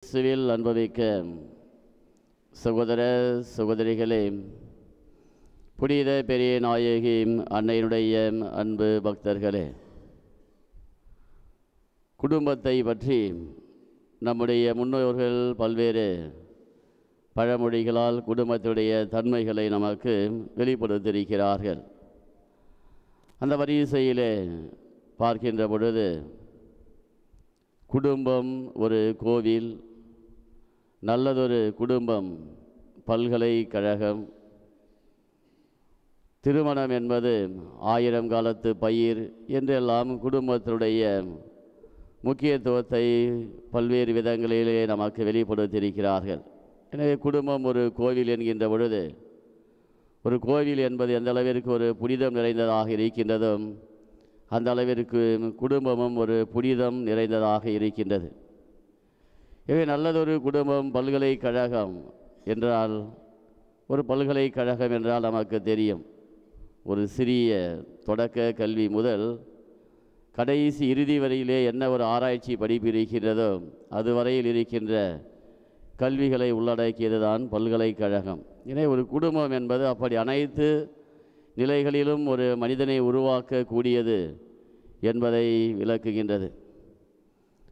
இயேசுவில் அன்புமிக்க சகோதர சகோதரிகளே, புனித பெரிய நாயகி அன்னையினுடைய அன்பு பக்தர்களே, குடும்பத்தை பற்றி நம்முடைய முன்னோர்கள் பல்வேறு பழமொழிகளால் குடும்பத்துடைய தன்மைகளை நமக்கு வெளிப்படுத்தியிருக்கிறார்கள். அந்த வரிசையிலே பார்க்கின்ற பொழுது குடும்பம் ஒரு கோவில், நல்லதொரு குடும்பம் பல்கலைக்கழகம், திருமணம் என்பது 1000 காலத்து பயிர் என்றெல்லாம் குடும்பத்தினுடைய முக்கியத்துவத்தை பல்வேறு விதங்களிலே நமக்கு வெளிப்படுத்தியிருக்கிறார்கள். எனவே குடும்பம் ஒரு கோவில் என்கின்ற பொழுது, ஒரு கோவில் என்பது எந்த அளவிற்கு ஒரு புனிதம் நிறைந்ததாக இருக்கின்றதும் அந்த அளவிற்கு குடும்பமும் ஒரு புனிதம் நிறைந்ததாக இருக்கின்றது. எனவே நல்லதொரு குடும்பம் பல்கலைக்கழகம் என்றால், ஒரு பல்கலைக்கழகம் என்றால் நமக்கு தெரியும், ஒரு சிறிய தொடக்க கல்வி முதல் கடைசி இறுதி வரையிலே என்ன ஒரு ஆராய்ச்சி படிப்பு இருக்கின்றதோ அதுவரையில் இருக்கின்ற கல்விகளை உள்ளடக்கியது தான் பல்கலைக்கழகம். எனவே ஒரு குடும்பம் என்பது அப்படி அனைத்து நிலைகளிலும் ஒரு மனிதனை உருவாக்கக்கூடியது என்பதை விளக்குகின்றது.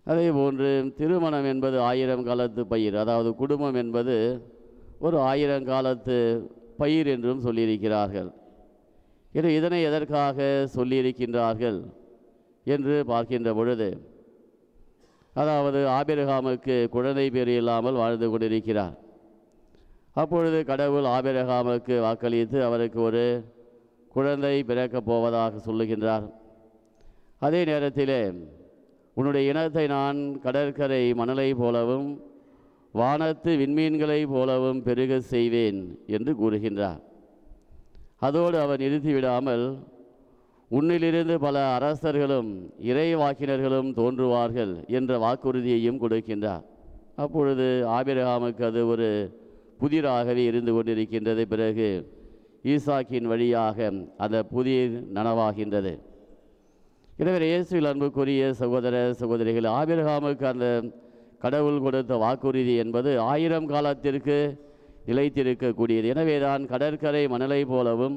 அதே போன்று திருமணம் என்பது 1000 காலத்து பயிர், அதாவது குடும்பம் என்பது ஒரு 1000 காலத்து பயிர் என்றும் சொல்லியிருக்கிறார்கள். எனவே இதனை எதற்காக சொல்லியிருக்கின்றார்கள் என்று பார்க்கின்ற பொழுது, அதாவது ஆபிரகாமுக்கு குழந்தை பேறு இல்லாமல் வாழ்ந்து கொண்டிருக்கிறார். அப்பொழுது கடவுள் ஆபிரகாமுக்கு வாக்களித்து அவருக்கு ஒரு குழந்தை பிறக்கப் போவதாக சொல்லுகின்றார். அதே நேரத்திலே உன்னுடைய இனத்தை நான் கடற்கரை மணலை போலவும் வானத்து விண்மீன்களை போலவும் பெருக செய்வேன் என்று கூறுகின்றார். அதோடு அவர் நிறுத்திவிடாமல், உன்னிலிருந்து பல அரசர்களும் இறைவாக்கினர்களும் தோன்றுவார்கள் என்ற வாக்குறுதியையும் கொடுக்கின்றார். அப்பொழுது ஆபிரகாமுக்கு அது ஒரு புதிராகவே இருந்து கொண்டிருக்கின்றது. பிறகு ஈசாக்கின் வழியாக அந்த புதிர் நனவாகின்றது. எனவே இயேசுவில் அன்புக்குரிய சகோதர சகோதரிகள், ஆபிரகாமுக்கு அந்த கடவுள் கொடுத்த வாக்குறுதி என்பது 1000 காலத்திற்கு நிலைத்திருக்கக்கூடியது. எனவே தான் கடற்கரை மணலை போலவும்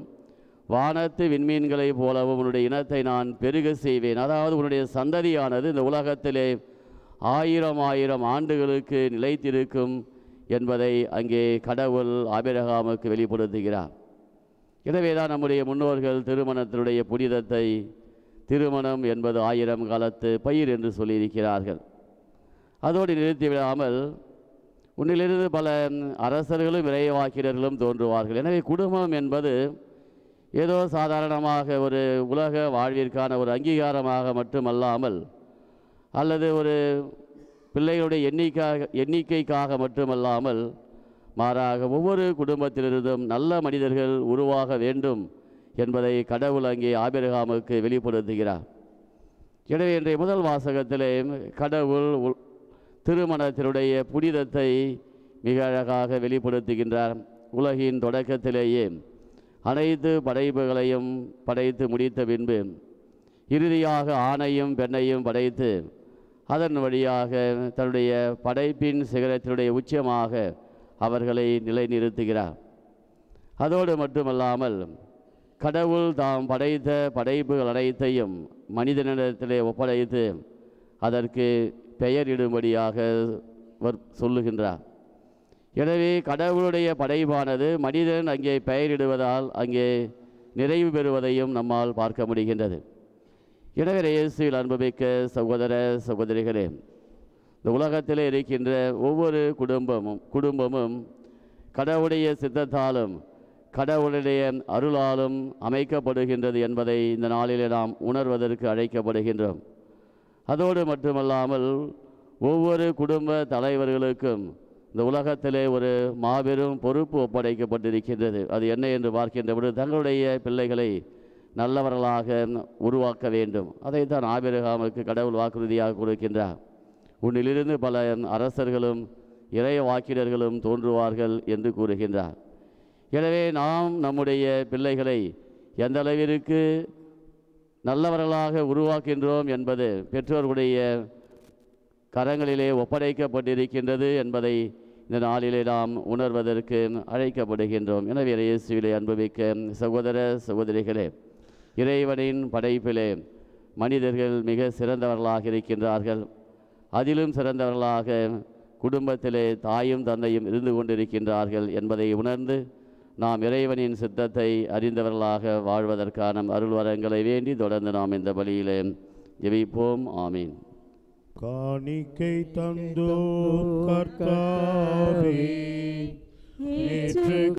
வானத்து விண்மீன்களை போலவும் உன்னுடைய இனத்தை நான் பெருக செய்வேன், அதாவது உன்னுடைய சந்ததியானது இந்த உலகத்திலே 1000 ஆண்டுகளுக்கு நிலைத்திருக்கும் என்பதை அங்கே கடவுள் ஆபிரகாமுக்கு வெளிப்படுத்துகிறார். எனவே தான் நம்முடைய முன்னோர்கள் திருமணத்தினுடைய புனிதத்தை, திருமணம் என்பது 1000 காலத்து பயிர் என்று சொல்லியிருக்கிறார்கள். அதோடு நிறுத்திவிடாமல், உன்னிலிருந்து பல அரசர்களும் இறைவாக்கினர்களும் தோன்றுவார்கள். எனவே குடும்பம் என்பது ஏதோ சாதாரணமாக ஒரு உலக வாழ்விற்கான ஒரு அங்கீகாரமாக மட்டுமல்லாமல், அல்லது ஒரு பிள்ளைகளுடைய எண்ணிக்கைக்காக மட்டுமல்லாமல், மாறாக ஒவ்வொரு குடும்பத்திலிருந்தும் நல்ல மனிதர்கள் உருவாக வேண்டும் என்பதை கடவுள் அங்கே ஆபிரகாமுக்கு வெளிப்படுத்துகிறார். எனவே இன்றைய முதல் வாசகத்திலே கடவுள் திருமணத்தினுடைய புனிதத்தை மிக அழகாக வெளிப்படுத்துகின்றார். உலகின் தொடக்கத்திலேயே அனைத்து படைப்புகளையும் படைத்து முடித்த பின்பு இறுதியாக ஆணையும் பெண்ணையும் படைத்து அதன் வழியாக தன்னுடைய படைப்பின் சிகரத்தினுடைய உச்சமாக அவர்களை நிலைநிறுத்துகிறார். அதோடு மட்டுமல்லாமல், கடவுள் தாம் படைத்த படைப்புகள் அனைத்தையும் மனிதனிடத்திலே ஒப்படைத்து அதற்கு பெயரிடும்படியாக சொல்லுகின்றார். எனவே கடவுளுடைய படைப்பானது மனிதன் அங்கே பெயரிடுவதால் அங்கே நிறைவு பெறுவதையும் நம்மால் பார்க்க முடிகின்றது. எனவே இயேசுவில் அன்புமிக்க சகோதர சகோதரிகளே, இந்த உலகத்திலே இருக்கின்ற ஒவ்வொரு குடும்பமும் கடவுளுடைய சித்தத்தாலும் கடவுளுடைய அருளாலும் அமைக்கப்படுகின்றது என்பதை இந்த நாளிலே நாம் உணர்வதற்கு அழைக்கப்படுகின்றோம். அதோடு மட்டுமல்லாமல், ஒவ்வொரு குடும்ப தலைவர்களுக்கும் இந்த உலகத்திலே ஒரு மாபெரும் பொறுப்பு ஒப்படைக்கப்பட்டிருக்கின்றது. அது என்ன என்று பார்க்கின்ற பொழுது, தங்களுடைய பிள்ளைகளை நல்லவர்களாக உருவாக்க வேண்டும். அதைத்தான் ஆபிரகாமுக்கு கடவுள் வாக்குறுதியாக கொடுக்கின்றார். உன்னிலிருந்து பல அரசர்களும் இறை வாக்கினர்களும் தோன்றுவார்கள் என்று கூறுகின்றார். எனவே நாம் நம்முடைய பிள்ளைகளை எந்த அளவிற்கு நல்லவர்களாக உருவாக்கின்றோம் என்பது பெற்றோர்களுடைய கரங்களிலே ஒப்படைக்கப்பட்டிருக்கின்றது என்பதை இந்த நாளிலே நாம் உணர்வதற்கு அழைக்கப்படுகின்றோம். எனவே இயேசுவிலே அன்புமிக்க சகோதர சகோதரிகளே, இறைவனின் படைப்பிலே மனிதர்கள் மிக சிறந்தவர்களாக இருக்கின்றார்கள். அதிலும் சிறந்தவர்களாக குடும்பத்திலே தாயும் தந்தையும் இருந்து கொண்டிருக்கின்றார்கள் என்பதை உணர்ந்து நாம் இறைவனின் சித்தத்தை அறிந்தவர்களாக வாழ்வதற்கான அருள்வரங்களை வேண்டி தொடர்ந்து நாம் இந்த பலியிலே ஜெபிப்போம். ஆமீன். காணிக்கை தந்தோம் கர்த்தாவே, ஏற்று